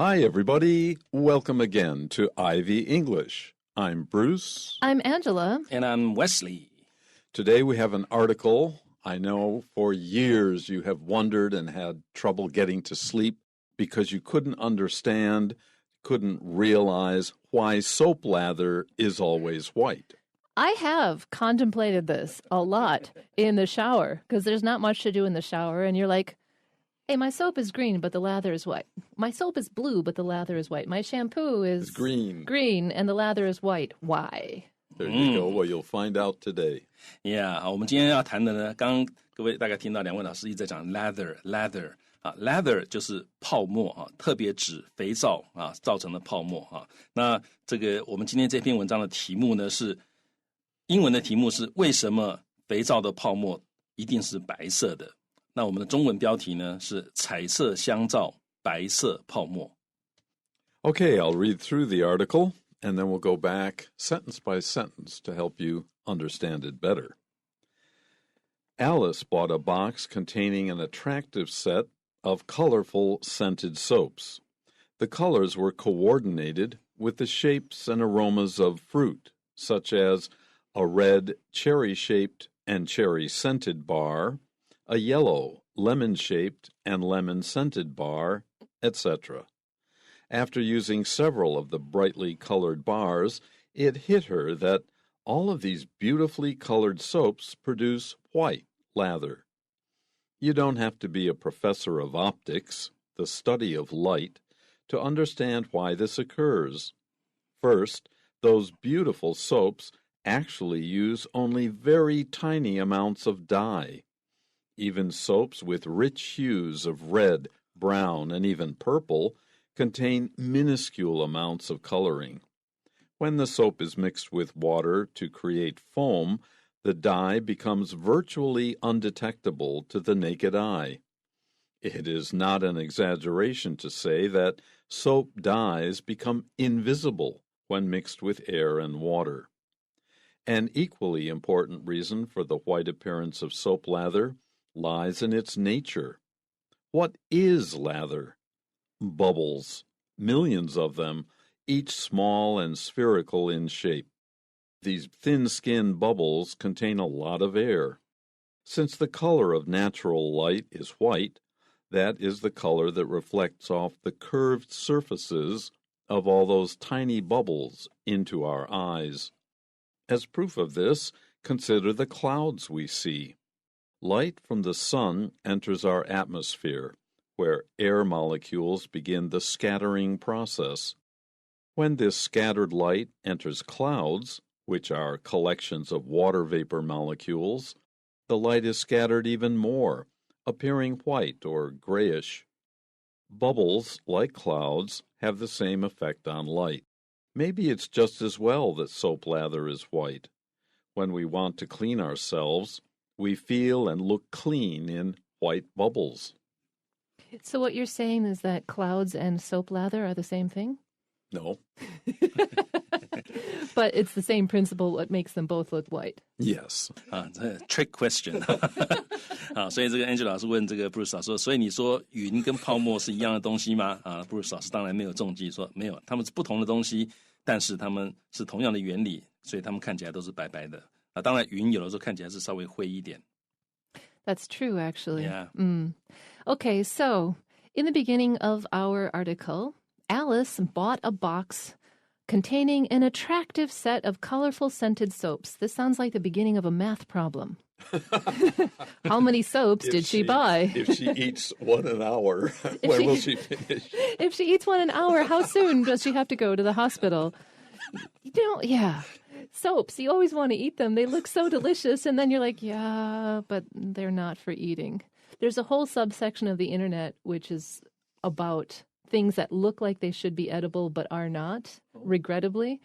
Hi, everybody. Welcome again to Ivy English. I'm Bruce. I'm Angela. And I'm Wesley. Today we have an article. I know for years you have wondered and had trouble getting to sleep because you couldn't understand, couldn't realize why soap lather is always white. I have contemplated this a lot in the shower because there's not much to do in the shower. And you're like, hey, my soap is green, but the lather is white. My soap is blue, but the lather is white. My shampoo is green, and the lather is white. Why? There you go. Well, you'll find out today. Yeah, 我们今天要谈的呢，刚刚各位大概听到两位老师一直在讲 lather 啊 ，lather 就是泡沫啊，特别指肥皂啊造成的泡沫啊。那这个我们今天这篇文章的题目呢是英文的题目是为什么肥皂的泡沫一定是白色的？那我们的中文标题呢是彩色香皂白色泡沫。Okay, I'll read through the article, and then we'll go back sentence by sentence to help you understand it better. Alice bought a box containing an attractive set of colorful scented soaps. The colors were coordinated with the shapes and aromas of fruit, such as a red cherry-shaped and cherry-scented bar, a yellow lemon-shaped and lemon-scented bar, etc. After using several of the brightly colored bars, it hit her that all of these beautifully colored soaps produce white lather. You don't have to be a professor of optics, the study of light, to understand why this occurs. First, those beautiful soaps actually use only very tiny amounts of dye. Even soaps with rich hues of red, brown, and even purple contain minuscule amounts of coloring. When the soap is mixed with water to create foam, the dye becomes virtually undetectable to the naked eye. It is not an exaggeration to say that soap dyes become invisible when mixed with air and water. An equally important reason for the white appearance of soap lather lies in its nature. What is lather? Bubbles, millions of them, each small and spherical in shape. These thin-skinned bubbles contain a lot of air. Since the color of natural light is white, that is the color that reflects off the curved surfaces of all those tiny bubbles into our eyes. As proof of this, consider the clouds we see. Light from the sun enters our atmosphere, where air molecules begin the scattering process. When this scattered light enters clouds, which are collections of water vapor molecules, the light is scattered even more, appearing white or grayish. Bubbles, like clouds, have the same effect on light. Maybe it's just as well that soap lather is white. When we want to clean ourselves, we feel and look clean in white bubbles. So what you're saying is that clouds and soap lather are the same thing? No. But it's the same principle what makes them both look white. Yes. 这 trick question 啊，所以这个 Angela 老师问这个 Bruce 老师说，所以你说云跟泡沫是一样的东西吗？啊 ，Bruce 老师当然没有中计，说没有，它们是不同的东西，但是它们是同样的原理，所以它们看起来都是白白的。啊，当然云有的时候看起来是稍微灰一点。That's true, actually. Yeah. Okay, so in the beginning of our article, Alice bought a box containing an attractive set of colorful scented soaps. This sounds like the beginning of a math problem. How many soaps did she buy? If she eats one an hour, when will she finish? If she eats one an hour, how soon does she have to go to the hospital? Yeah. Soaps, you always want to eat them. They look so delicious. And then you're like, yeah, but they're not for eating. There's a whole subsection of the internet which is about things that look like they should be edible but are not, regrettably.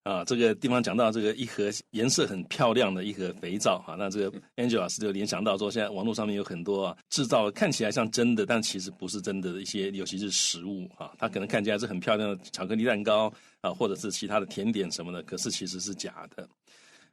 啊，这个地方讲到这个一盒颜色很漂亮的一盒肥皂啊，那这个 Angela 老师就联想到说，现在网络上面有很多啊制造看起来像真的，但其实不是真的一些，尤其是食物啊，它可能看起来是很漂亮的巧克力蛋糕啊，或者是其他的甜点什么的，可是其实是假的。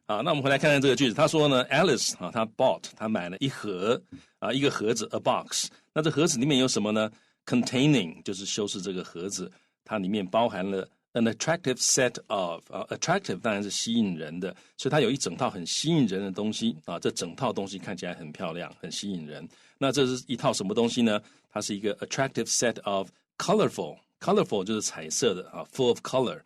啊，那我们回来看看这个句子，他说呢 ，Alice 啊，他 bought 他买了一盒啊，一个盒子 a box， 那这盒子里面有什么呢？ containing 就是修饰这个盒子，它里面包含了 an attractive set of attractive 当然是吸引人的，所以它有一整套很吸引人的东西这整套东西看起来很漂亮，很吸引人。那这是一套什么东西呢？它是一个 attractive set of colorful 就是彩色的full of color。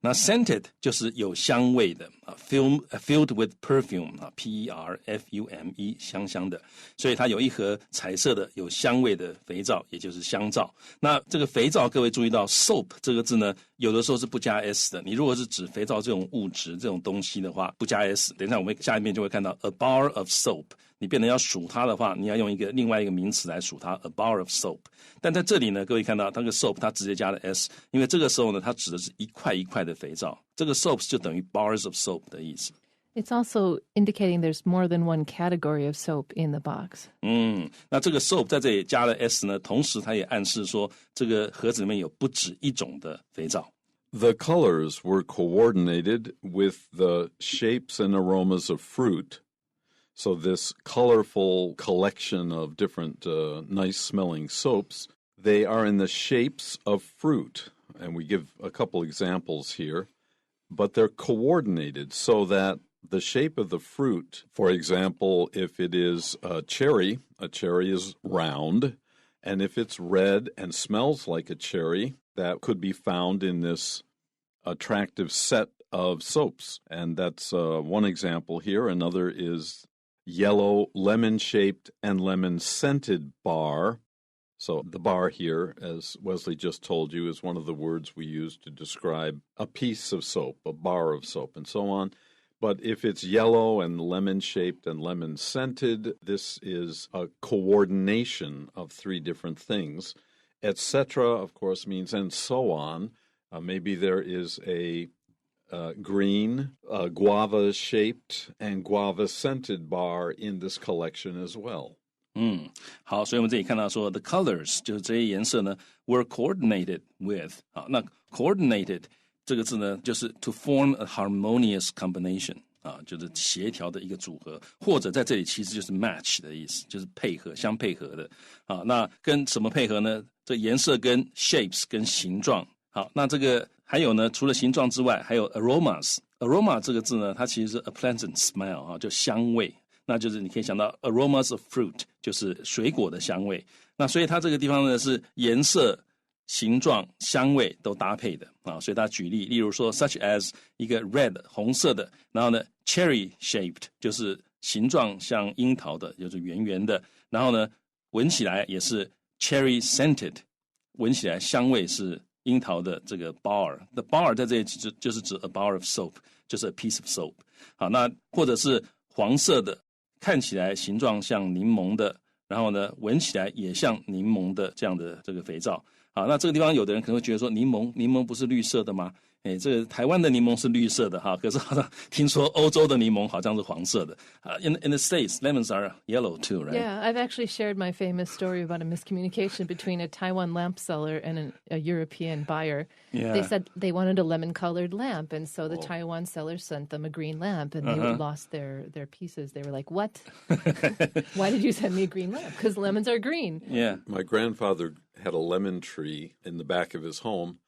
那 scented 就是有香味的filled with perfume P-E-R-F-U-M-E 香香的，所以它有一盒彩色的有香味的肥皂，也就是香皂。那这个肥皂各位注意到 soap 这个字呢，有的时候是不加 s 的，你如果是指肥皂这种物质这种东西的话不加 s， 等一下我们下一面就会看到 a bar of soap， 你变成要数它的话，你要用另外一个名词来数它 a bar of soap。 但在这里呢，各位看到那个 soap 它直接加了 s， 因为这个时候呢它指的是一块一块的肥皂，这个 soaps 就等于 bars of soap 的意思。 It's also indicating there's more than one category of soap in the box. 那这个 soap 在这里加了 s 呢，同时它也暗示说这个盒子里面有不止一种的肥皂。 The colors were coordinated with the shapes and aromas of fruit. So this colorful collection of different nice-smelling soaps, they are in the shapes of fruit. And we give a couple examples here. But they're coordinated so that the shape of the fruit, for example, if it is a cherry is round. And if it's red and smells like a cherry, that could be found in this attractive set of soaps. And that's one example here. Another is yellow lemon-shaped and lemon-scented bar. So the bar here, as Wesley just told you, is one of the words we use to describe a piece of soap, a bar of soap, and so on. But if it's yellow and lemon-shaped and lemon-scented, this is a coordination of three different things. Etc., of course, means and so on. Maybe there is a green, guava-shaped and guava-scented bar in this collection as well. 好，所以我们这里看到说 the colors 就是这些颜色呢 were coordinated with 那 coordinated 这个字呢就是 to form a harmonious combination 就是协调的一个组合，或者在这里其实就是 match 的意思，就是配合相配合的那跟什么配合呢？这颜色跟 shapes 跟形状。好，那这个还有呢，除了形状之外还有 aroma 这个字呢它其实是 a pleasant smell 就香味，那就是你可以想到 aromas of fruit 就是水果的香味。那所以它这个地方呢是颜色形状香味都搭配的所以他举例如说 such as 一个 red 红色的，然后呢 cherry shaped 就是形状像樱桃的，就是圆圆的，然后呢闻起来也是 cherry scented 闻起来香味是樱桃的这个 bar the bar 在这里就是指 a bar of soap 就是 a piece of soap 好，那或者是黄色的看起来形状像柠檬的，然后呢闻起来也像柠檬的这样的这个肥皂。好，那这个地方有的人可能会觉得说柠檬不是绿色的吗？这个台湾的柠檬是绿色的可是好像听说欧洲的柠檬好像是黄色的。In the States, lemons are yellow too, right? Yeah, I've actually shared my famous story about a miscommunication between a Taiwan lamp seller and a European buyer. Yeah. They said they wanted a lemon-colored lamp, and so the Taiwan seller sent them a green lamp, and they lost their pieces. They were like, what? Why did you send me a green lamp? Because lemons are green. Yeah. My grandfather had a lemon tree in the back of his home,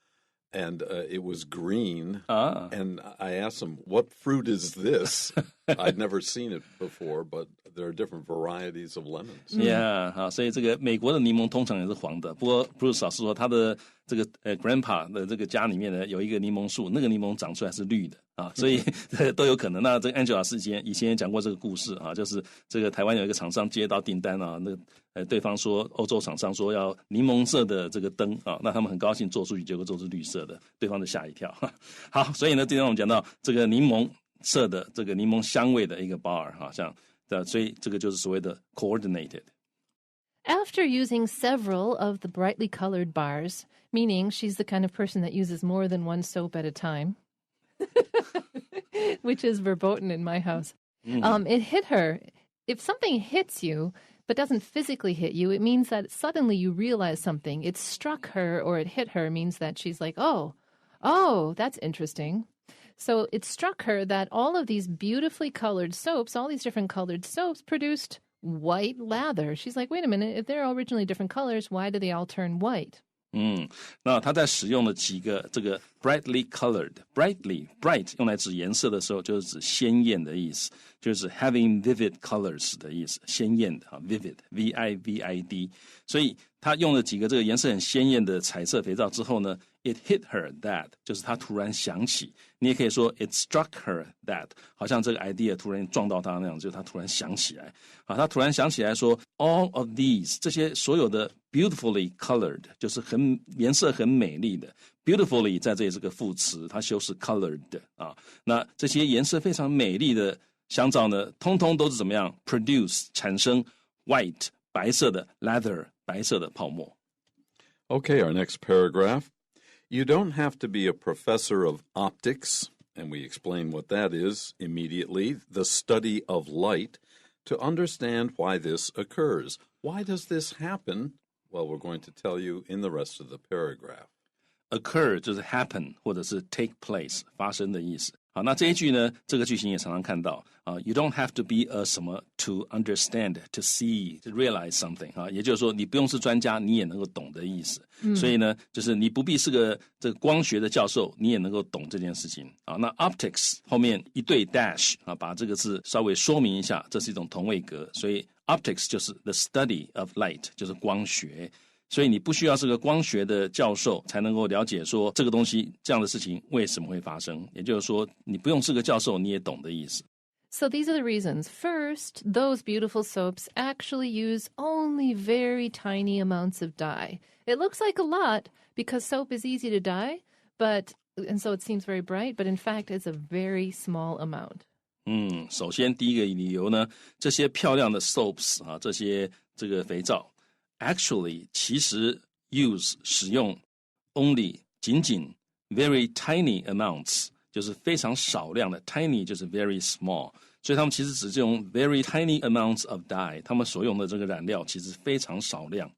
and it was green. And I asked him, what fruit is this? I'd never seen it before, but there are different varieties of lemons. Yeah, 所以这个美国的柠檬通常也是黄的，不过 Bruce 老师说他的这个grandpa 的这个家里面呢有一个柠檬树，那个柠檬长出来是绿的所以都有可能。那这个 Angela 老师以前也讲过这个故事就是这个台湾有一个厂商接到订单那对方说欧洲厂商说要柠檬色的这个灯那他们很高兴做出去，结果做是绿色的，对方就吓一跳。好，所以呢，今天我们讲到这个柠檬色的这个柠檬香味的一个 bar 所以这个就是所谓的 coordinated。 After using several of the brightly colored bars, meaning she's the kind of person that uses more than one soap at a time, which is verboten in my house, it hit her. If something hits you but doesn't physically hit you, it means that suddenly you realize something. It struck her or it hit her means that she's like, oh, that's interesting. So it struck her that all of these beautifully colored soaps, all these different colored soaps produced white lather. She's like, wait a minute, if they're originally different colors, why do they all turn white? 那他在使用了几个这个 brightly colored bright 用来指颜色的时候，就是指鲜艳的意思，就是 having vivid colors 的意思，鲜艳的vivid V-I-V-I-D。所以他用了几个这个颜色很鲜艳的彩色肥皂之后呢 ，it hit her that 就是他突然想起，你也可以说 it struck her that 好像这个 idea 突然撞到他那样，就是他突然想起来，他突然想起来说 all of these 这些所有的 beautifully colored 就是颜色很美丽的 beautifully 在这里是个副词，它修饰 colored 那这些颜色非常美丽的香皂呢，通通都是怎么样 produce 产生 white 白色的 lather 白色的泡沫。 Okay, our next paragraph. You don't have to be a professor of optics, and we explain what that is immediately, the study of light, to understand why this occurs. Why does this happen? Well, we're going to tell you in the rest of the paragraph. Occur 就是 happen 或者是 take place 发生的意思。好，那这一句呢，这个句型也常常看到You don't have to be a 什么 to understand, to see, to realize something 也就是说你不用是专家，你也能够懂的意思。所以呢，就是你不必是这个光学的教授，你也能够懂这件事情。那 optics 后面一对 dash 把这个字稍微说明一下，这是一种同位格，所以 optics 就是 the study of light， 就是光学。所以你不需要是个光学的教授才能够了解说这个东西这样的事情为什么会发生，也就是说你不用是个教授你也懂的意思。So these are the reasons. First, those beautiful soaps actually use only very tiny amounts of dye. It looks like a lot because soap is easy to dye, and so it seems very bright, but in fact it's a very small amount. 首先第一个理由呢，这些漂亮的 soaps 这些这个肥皂actually 其实 use 使用 only 仅仅 very tiny amounts 就是非常少量的 tiny 就是 very small， 所以他们其实只是用 very tiny amounts of dye， 他们所用的这个染料其实非常少量。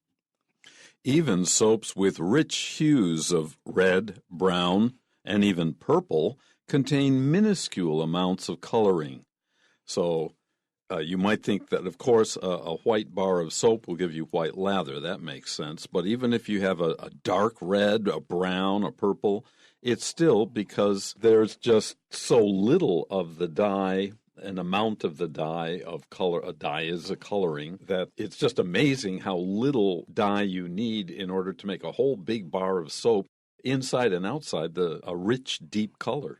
Even soaps with rich hues of red, brown, and even purple contain minuscule amounts of coloring. So,you might think that, of course, a white bar of soap will give you white lather. That makes sense. But even if you have a dark red, a brown, a purple, it's still because there's just so little of the dye, an amount of the dye of color. A dye is a coloring, that it's just amazing how little dye you need in order to make a whole big bar of soap, inside and outside, a rich, deep color.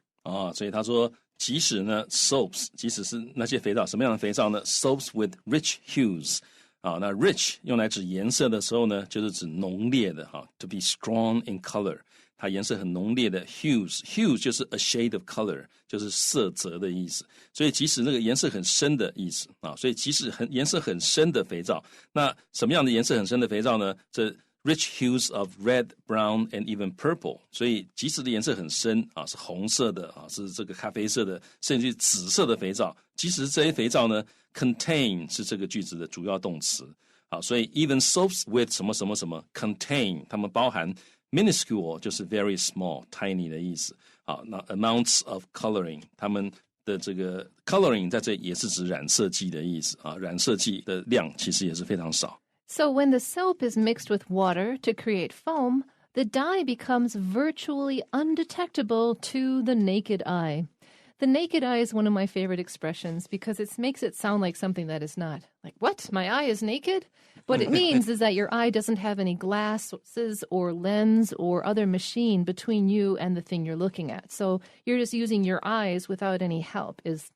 所以他说即使呢 soaps 即使是那些肥皂，什么样的肥皂呢 soaps with rich hues 那 rich 用来指颜色的时候呢，就是指浓烈的to be strong in color， 它颜色很浓烈的 hues 就是 a shade of color， 就是色泽的意思。所以即使那个颜色很深的意思所以即使颜色很深的肥皂，那什么样的颜色很深的肥皂呢？这rich hues of red, brown, and even purple. 所以即使的颜色很深是红色的是这个咖啡色的，甚至紫色的肥皂，即使这些肥皂呢 contain 是这个句子的主要动词所以 even soaps with 什么什么什么 contain 它们包含 minuscule 就是 very small tiny 的意思那 amounts of coloring 它们的这个 coloring 在这也是指染色剂的意思染色剂的量其实也是非常少。So when the soap is mixed with water to create foam, the dye becomes virtually undetectable to the naked eye. The naked eye is one of my favorite expressions because it makes it sound like something that is not. Like, what? My eye is naked? What it means is that your eye doesn't have any glasses or lens or other machine between you and the thing you're looking at. So you're just using your eyes without any help is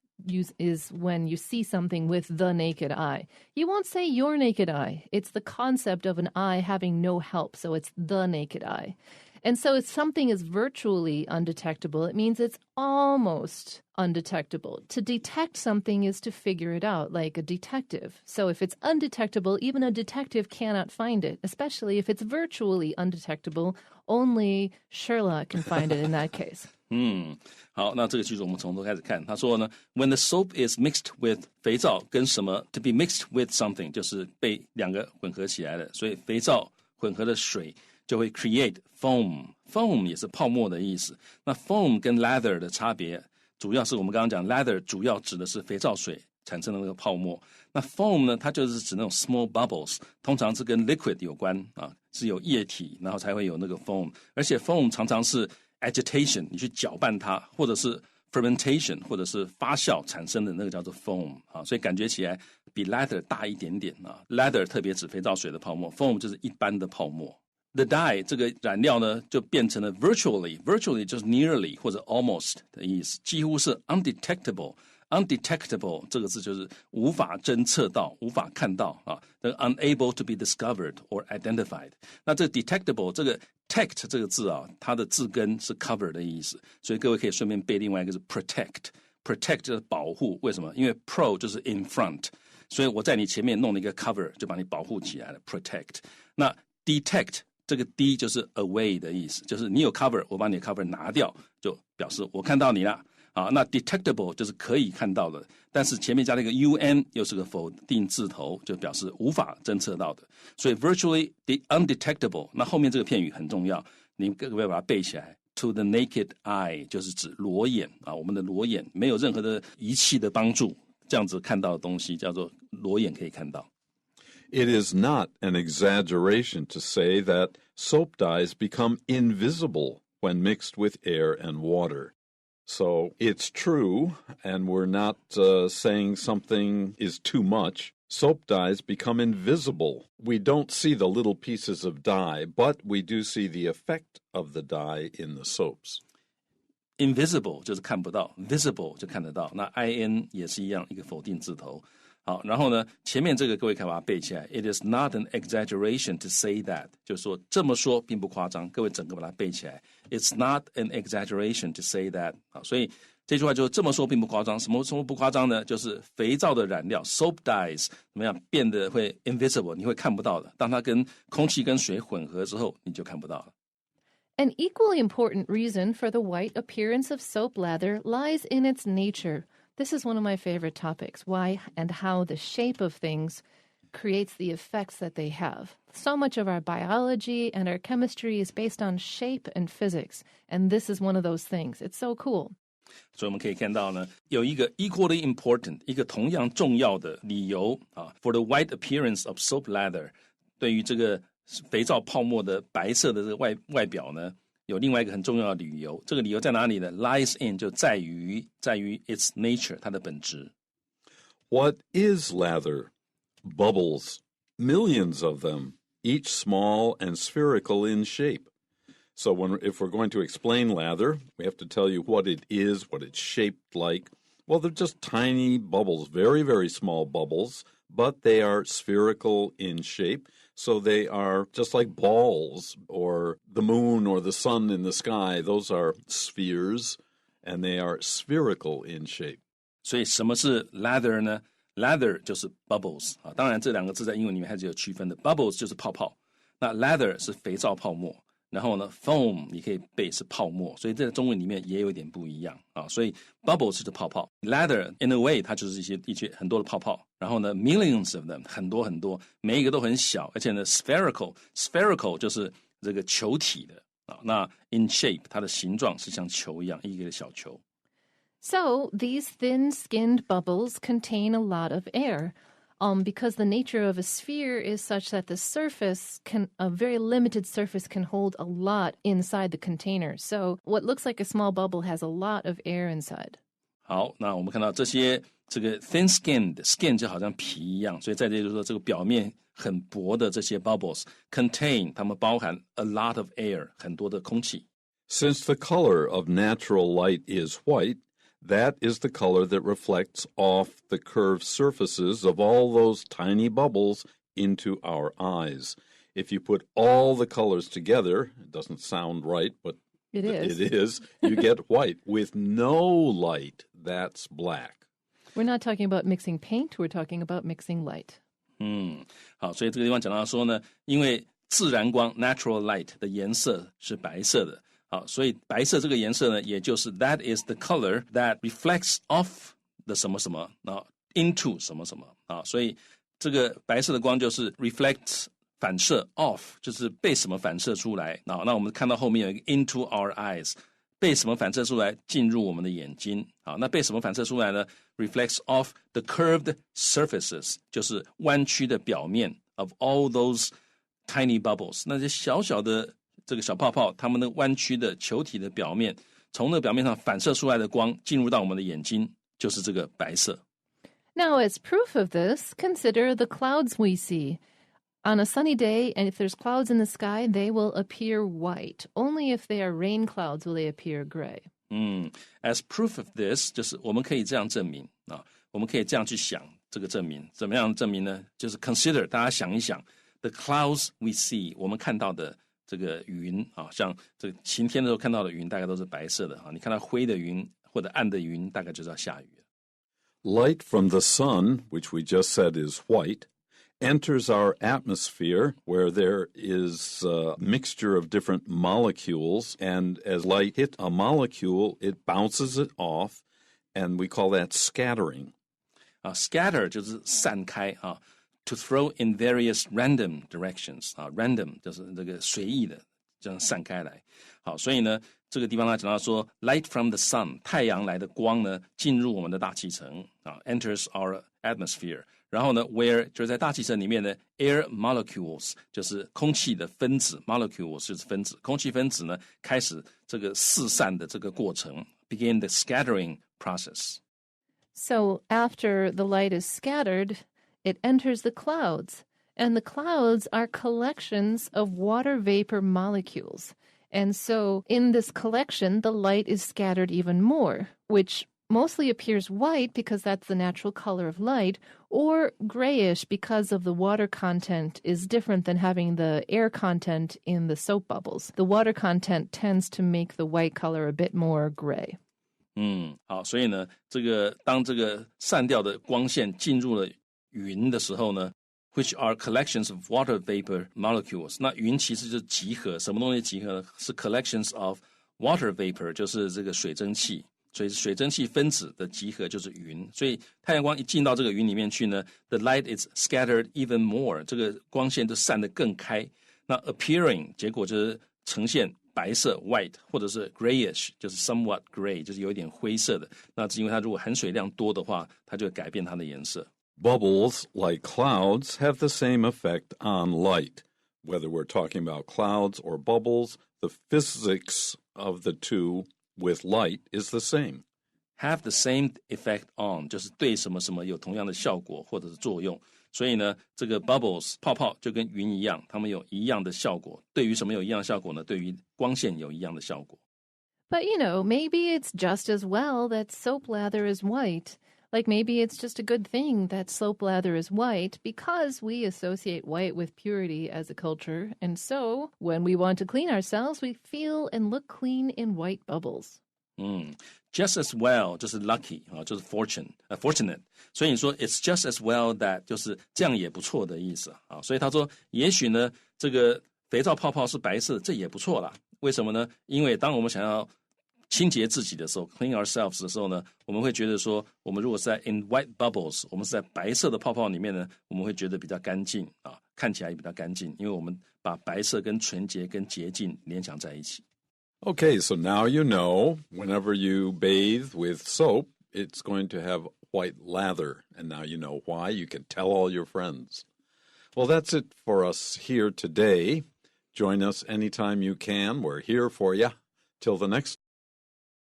when you see something with the naked eye. You won't say your naked eye. It's the concept of an eye having no help, so it's the naked eye. And so if something is virtually undetectable, it means it's almost undetectable. To detect something is to figure it out, like a detective. So if it's undetectable, even a detective cannot find it, especially if it's virtually undetectable. Only Sherlock can find it in that case. 好，那这个句子我们从头开始看。他说呢 ，When the soap is mixed with 肥皂跟什么 to be mixed with something 就是被两个混合起来的，所以肥皂混合的水就会 create foam 也是泡沫的意思。那 foam 跟 lather 的差别，主要是我们刚刚讲 lather 主要指的是肥皂水产生的那个泡沫。那 foam 呢，它就是指那种 small bubbles， 通常是跟 liquid 有关啊，是有液体，然后才会有那个 foam。而且 foam 常常是 agitation， 你去搅拌它，或者是 fermentation， 或者是发酵产生的那个叫做 foam 啊，所以感觉起来比 lather 大一点点啊。lather 特别指肥皂水的泡沫 ，foam 就是一般的泡沫。The dye 这个染料呢，就变成了 virtually 就是 nearly 或者 almost 的意思，几乎是 undetectable。undetectable 这个字就是无法侦测到、无法看到啊，这个 unable to be discovered or identified。那这个 detectable 这个 tect 这个字啊，它的字根是 cover 的意思，所以各位可以顺便背另外一个是 protect。protect 就是保护，为什么？因为 pro 就是 in front， 所以我在你前面弄了一个 cover， 就把你保护起来了 protect。那 detect 这个 D 就是 away 的意思，就是你有 cover， 我把你的 cover 拿掉，就表示我看到你了。好，那 detectable 就是可以看到的，但是前面加了一个 un， 又是个否定字头，就表示无法侦测到的。所以 virtually undetectable， 那后面这个片语很重要，你各位把它背起来。To the naked eye 就是指裸眼啊，我们的裸眼没有任何的仪器的帮助，这样子看到的东西叫做裸眼可以看到。It is not an exaggeration to say that soap dyes become invisible when mixed with air and water. So it's true, and we're not saying something is too much. Soap dyes become invisible. We don't see the little pieces of dye, but we do see the effect of the dye in the soaps. Invisible 就是看不到 ，visible 就看得到。那 in 也是一样，一个否定字头。好，然后呢，前面这个各位可以把它背起来。It is not an exaggeration to say that， 就是说这么说并不夸张。各位整个把它背起来。It's not an exaggeration to say that。好，所以这句话就是这么说并不夸张。什么不夸张呢？就是肥皂的染料 soap dyes 怎么样变得会 invisible， 你会看不到的。当它跟空气跟水混合之后，你就看不到了。An equally important reason for the white appearance of soap lather lies in its nature. This is one of my favorite topics, why and how the shape of things creates the effects that they have. So much of our biology and our chemistry is based on shape and physics, and this is one of those things. It's so cool. 所以我们可以看到呢，有一个 equally important， 一个同样重要的理由啊 ，for the white appearance of soap lather， 对于这个肥皂泡沫的白色的这个外表呢，有另外一个很重要的理由。这个理由在哪里呢 ？Lies in 就在于 its nature， 它的本质。What is lather? Bubbles, millions of them, each small and spherical in shape. So if we're going to explain lather, we have to tell you what it is, what it's shaped like. Well, they're just tiny bubbles, very, very small bubbles, but they are spherical in shape. So they are just like balls or the moon or the sun in the sky. Those are spheres, and they are spherical in shape. 所以什么是 lather 呢？ Lather 就是 bubbles 啊，当然这两个字在英文里面还是有区分的。Bubbles 就是泡泡，那 lather 是肥皂泡沫，然后呢 foam 你可以背是泡沫，所以这在中文里面也有点不一样啊。所以 bubbles 是泡泡 ，lather in a way 它就是一些很多的泡泡，然后呢 millions of them 很多很多，每一个都很小，而且呢 spherical 就是这个球体的啊。那 in shape 它的形状是像球一样，一个小球。So these thin-skinned bubbles contain a lot of air. Because the nature of a sphere is such that a very limited surface can hold a lot inside the container. So what looks like a small bubble has a lot of air inside. 好，那我们看到这个 thin-skinned skin 就好像皮一样，所以在这里就是说这个表面很薄的这些 bubbles contain 它们包含 a lot of air 很多的空气。Since the color of natural light is white, that is the color that reflects off the curved surfaces of all those tiny bubbles into our eyes. If you put all the colors together, it doesn't sound right, but it is, you get white. With no light, that's black. We're not talking about mixing paint, we're talking about mixing light. 好，所以这个地方讲到说呢，因为自然光 natural light 的颜色是白色的。好，所以白色这个颜色呢，也就是 that is the color that reflects off the 什么什么，然后 into 什么什么啊，所以这个白色的光就是 reflects 反射 off， 就是被什么反射出来啊。那我们看到后面有一个 into our eyes，被什么反射出来进入我们的眼睛。好，那被什么反射出来呢？ Reflects off the curved surfaces， 就是弯曲的表面 of all those tiny bubbles， 那些小小的这个小泡泡，它们的弯曲的球体的表面，从那个表面上反射出来的光进入到我们的眼睛，就是这个白色。Now, as proof of this, consider the clouds we see. On a sunny day, and if there's clouds in the sky, they will appear white. Only if they are rain clouds will they appear gray. As proof of this， 就是我们可以这样证明啊，我们可以这样去想这个证明，怎么样证明呢？就是 consider， 大家想一想 ，the clouds we see， 我们看到的这个云啊，像这个晴天的时候看到的云，大概都是白色的啊。你看到灰的云或者暗的云，大概就是要下雨了。Light from the sun, which we just said is white, enters our atmosphere where there is a mixture of different molecules, and as light hits a molecule, it bounces it off, and we call that scattering. Scatter 就是散开啊 ，to throw in various random directions 啊 ，random 就是这个随意的这样散开来。好，所以呢，这个地方他讲到说 ，light from the sun， 太阳来的光呢，进入我们的大气层啊 ，enters our atmosphere。然后呢 ，where 就是在大气层里面呢 ，air molecules 就是空气的分子 ，molecules 就是分子，空气分子呢开始这个四散的这个过程 ，begin the scattering process. So after the light is scattered, it enters the clouds. And the clouds are collections of water vapor molecules. And so in this collection, the light is scattered even more, which mostly appears white because that's the natural color of light, or grayish because of the water content is different than having the air content in the soap bubbles. The water content tends to make the white color a bit more gray. 好，所以呢，这个当这个散掉的光线进入了云的时候呢 ，which are collections of water vapor molecules， 那云其实就是集合，什么东西集合呢？是 collections of water vapor， 就是这个水蒸气。所以水蒸气分子的集合就是云，所以太阳光一进到这个云里面去呢 ，the light is scattered even more， 这个光线就散得更开。那 appearing 结果就是呈现白色 white， 或者是 grayish， 就是 somewhat gray， 就是有一点灰色的。那是因为它如果含水量多的话，它就会改变它的颜色。Bubbles, like clouds, have the same effect on light. Whether we're talking about clouds or bubbles, the physics of the two with light is the same. Have the same effect on 就是对什么什么有同样的效果或者是作用。所以呢，这个 bubbles 泡泡就跟云一样，它们有一样的效果。对于什么有一样的效果呢？对于光线有一样的效果。But, maybe it's just as well that soap lather is white. Like maybe it's just a good thing that soap lather is white because we associate white with purity as a culture. And so when we want to clean ourselves, we feel and look clean in white bubbles. Just as well 就是 lucky 就是 fortunate， 所以你说 it's just as well that 就是这样也不错的意思啊。所以他说也许呢这个肥皂泡泡是白色，这也不错啦。为什么呢？因为当我们想要清洁自己的时候 clean ourselves 的时候呢，我们会觉得说我们如果是在 in white bubbles， 我们是在白色的泡泡里面呢，我们会觉得比较干净啊，看起来也比较干净，因为我们把白色跟纯洁跟洁净联想在一起。Okay, so now you know whenever you bathe with soap, it's going to have white lather. And now you know why. You can tell all your friends. Well, that's it for us here today. Join us anytime you can. We're here for you. Till the next